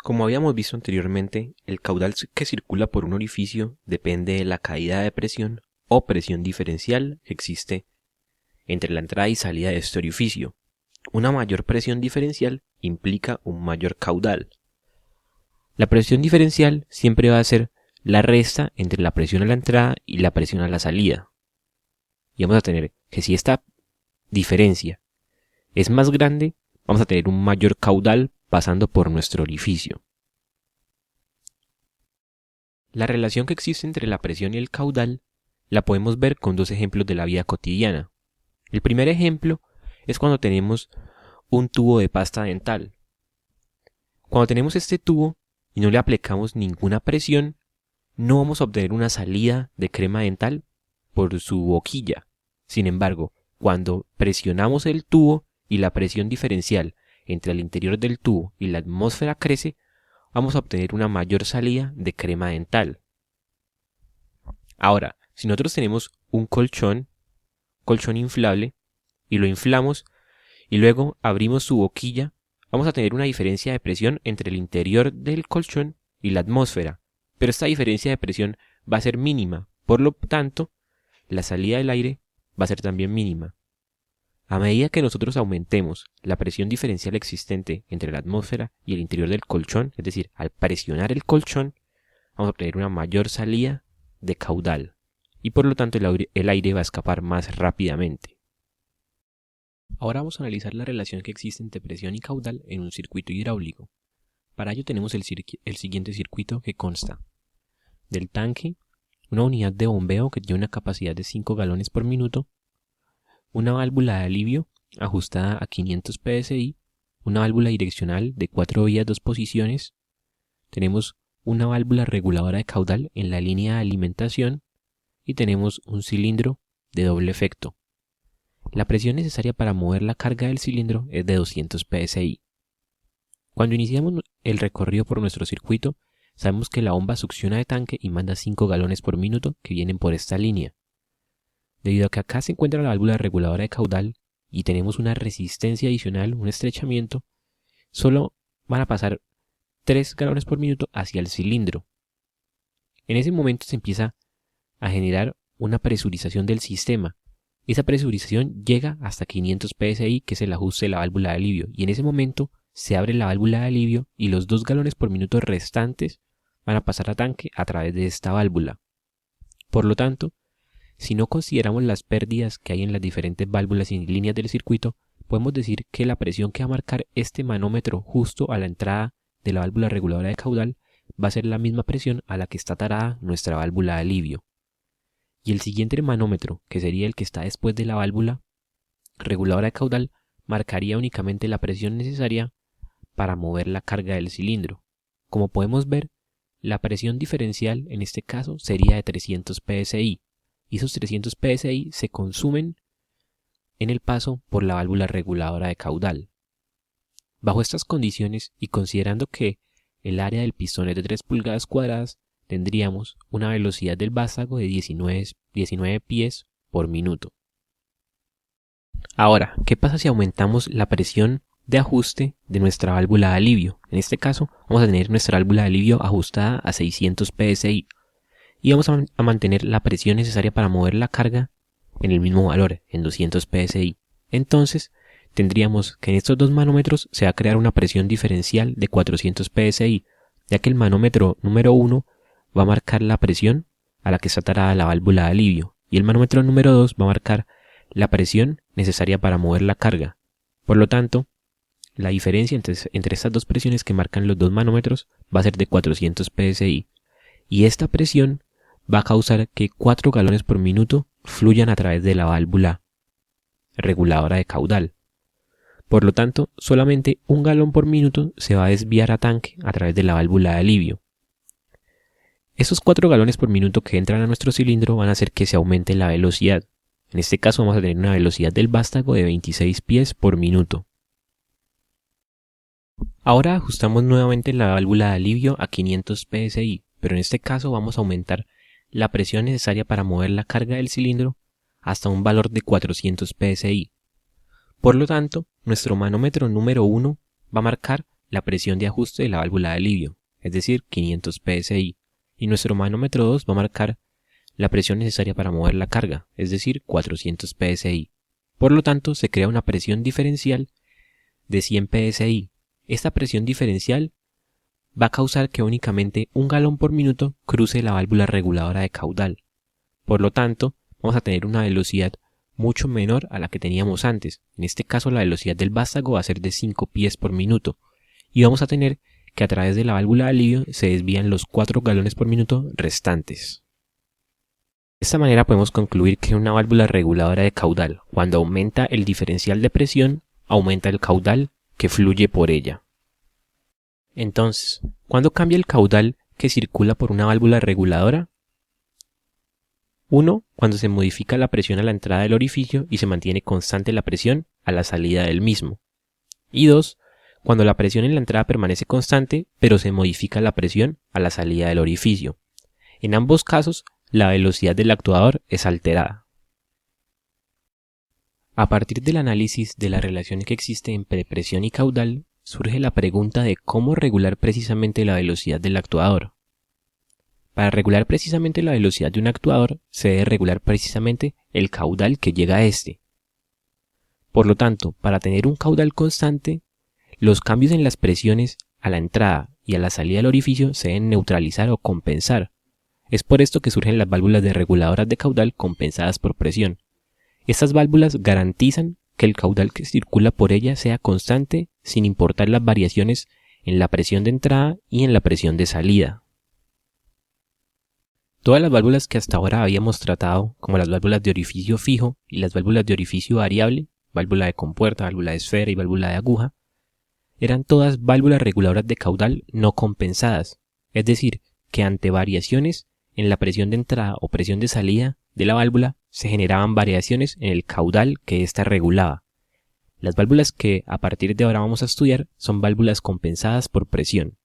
Como habíamos visto anteriormente, el caudal que circula por un orificio depende de la caída de presión o presión diferencial que existe entre la entrada y salida de este orificio. Una mayor presión diferencial implica un mayor caudal. La presión diferencial siempre va a ser la resta entre la presión a la entrada y la presión a la salida. Y vamos a tener que si esta diferencia es más grande, vamos a tener un mayor caudal pasando por nuestro orificio. La relación que existe entre la presión y el caudal la podemos ver con dos ejemplos de la vida cotidiana. El primer ejemplo es cuando tenemos un tubo de pasta dental. Cuando tenemos este tubo y no le aplicamos ninguna presión, no vamos a obtener una salida de crema dental por su boquilla. Sin embargo, cuando presionamos el tubo y la presión diferencial entre el interior del tubo y la atmósfera crece, vamos a obtener una mayor salida de crema dental. Ahora, si nosotros tenemos un colchón inflable, y lo inflamos y luego abrimos su boquilla, vamos a tener una diferencia de presión entre el interior del colchón y la atmósfera, pero esta diferencia de presión va a ser mínima, por lo tanto, la salida del aire va a ser también mínima. A medida que nosotros aumentemos la presión diferencial existente entre la atmósfera y el interior del colchón, es decir, al presionar el colchón, vamos a obtener una mayor salida de caudal y por lo tanto el aire va a escapar más rápidamente. Ahora vamos a analizar la relación que existe entre presión y caudal en un circuito hidráulico. Para ello tenemos el siguiente circuito que consta del tanque, una unidad de bombeo que tiene una capacidad de 5 galones por minuto, una válvula de alivio ajustada a 500 psi, una válvula direccional de 4 vías 2 posiciones, tenemos una válvula reguladora de caudal en la línea de alimentación y tenemos un cilindro de doble efecto. La presión necesaria para mover la carga del cilindro es de 200 psi. Cuando iniciamos el recorrido por nuestro circuito, sabemos que la bomba succiona de tanque y manda 5 galones por minuto que vienen por esta línea. Debido a que acá se encuentra la válvula reguladora de caudal y tenemos una resistencia adicional, un estrechamiento, solo van a pasar 3 galones por minuto hacia el cilindro. En ese momento se empieza a generar una presurización del sistema. Esa presurización llega hasta 500 psi, que es el ajuste de la válvula de alivio, y en ese momento se abre la válvula de alivio y los 2 galones por minuto restantes van a pasar a tanque a través de esta válvula. Por lo tanto, si no consideramos las pérdidas que hay en las diferentes válvulas y líneas del circuito, podemos decir que la presión que va a marcar este manómetro justo a la entrada de la válvula reguladora de caudal va a ser la misma presión a la que está tarada nuestra válvula de alivio. Y el siguiente manómetro, que sería el que está después de la válvula reguladora de caudal, marcaría únicamente la presión necesaria para mover la carga del cilindro. Como podemos ver, la presión diferencial en este caso sería de 300 psi, y esos 300 psi se consumen en el paso por la válvula reguladora de caudal. Bajo estas condiciones y considerando que el área del pistón es de 3 pulgadas cuadradas, tendríamos una velocidad del vástago de 19 pies por minuto. Ahora, ¿qué pasa si aumentamos la presión de ajuste de nuestra válvula de alivio? En este caso, vamos a tener nuestra válvula de alivio ajustada a 600 psi y vamos a mantener la presión necesaria para mover la carga en el mismo valor, en 200 psi. Entonces, tendríamos que en estos dos manómetros se va a crear una presión diferencial de 400 psi, ya que el manómetro número 1 va a marcar la presión a la que está atarada la válvula de alivio y el manómetro número 2 va a marcar la presión necesaria para mover la carga. Por lo tanto, la diferencia entre estas dos presiones que marcan los dos manómetros va a ser de 400 psi y esta presión va a causar que 4 galones por minuto fluyan a través de la válvula reguladora de caudal. Por lo tanto, solamente 1 galón por minuto se va a desviar a tanque a través de la válvula de alivio. Esos 4 galones por minuto que entran a nuestro cilindro van a hacer que se aumente la velocidad. En este caso vamos a tener una velocidad del vástago de 26 pies por minuto. Ahora ajustamos nuevamente la válvula de alivio a 500 psi, pero en este caso vamos a aumentar la presión necesaria para mover la carga del cilindro hasta un valor de 400 psi. Por lo tanto, nuestro manómetro número 1 va a marcar la presión de ajuste de la válvula de alivio, es decir, 500 psi, y nuestro manómetro 2 va a marcar la presión necesaria para mover la carga, es decir, 400 psi. Por lo tanto, se crea una presión diferencial de 100 psi. Esta presión diferencial va a causar que únicamente 1 galón por minuto cruce la válvula reguladora de caudal. Por lo tanto, vamos a tener una velocidad mucho menor a la que teníamos antes. En este caso, la velocidad del vástago va a ser de 5 pies por minuto. Y vamos a tener que a través de la válvula de alivio se desvían los 4 galones por minuto restantes. De esta manera podemos concluir que una válvula reguladora de caudal, cuando aumenta el diferencial de presión, aumenta el caudal que fluye por ella. Entonces, ¿cuándo cambia el caudal que circula por una válvula reguladora? 1. Cuando se modifica la presión a la entrada del orificio y se mantiene constante la presión a la salida del mismo. Y 2. Cuando la presión en la entrada permanece constante, pero se modifica la presión a la salida del orificio. En ambos casos, la velocidad del actuador es alterada. A partir del análisis de la relación que existe entre presión y caudal, surge la pregunta de cómo regular precisamente la velocidad del actuador. Para regular precisamente la velocidad de un actuador, se debe regular precisamente el caudal que llega a este. Por lo tanto, para tener un caudal constante, los cambios en las presiones a la entrada y a la salida del orificio se deben neutralizar o compensar. Es por esto que surgen las válvulas de reguladoras de caudal compensadas por presión. Estas válvulas garantizan que el caudal que circula por ella sea constante sin importar las variaciones en la presión de entrada y en la presión de salida. Todas las válvulas que hasta ahora habíamos tratado, como las válvulas de orificio fijo y las válvulas de orificio variable, válvula de compuerta, válvula de esfera y válvula de aguja, eran todas válvulas reguladoras de caudal no compensadas, es decir, que ante variaciones en la presión de entrada o presión de salida de la válvula se generaban variaciones en el caudal que ésta regulaba. Las válvulas que a partir de ahora vamos a estudiar son válvulas compensadas por presión.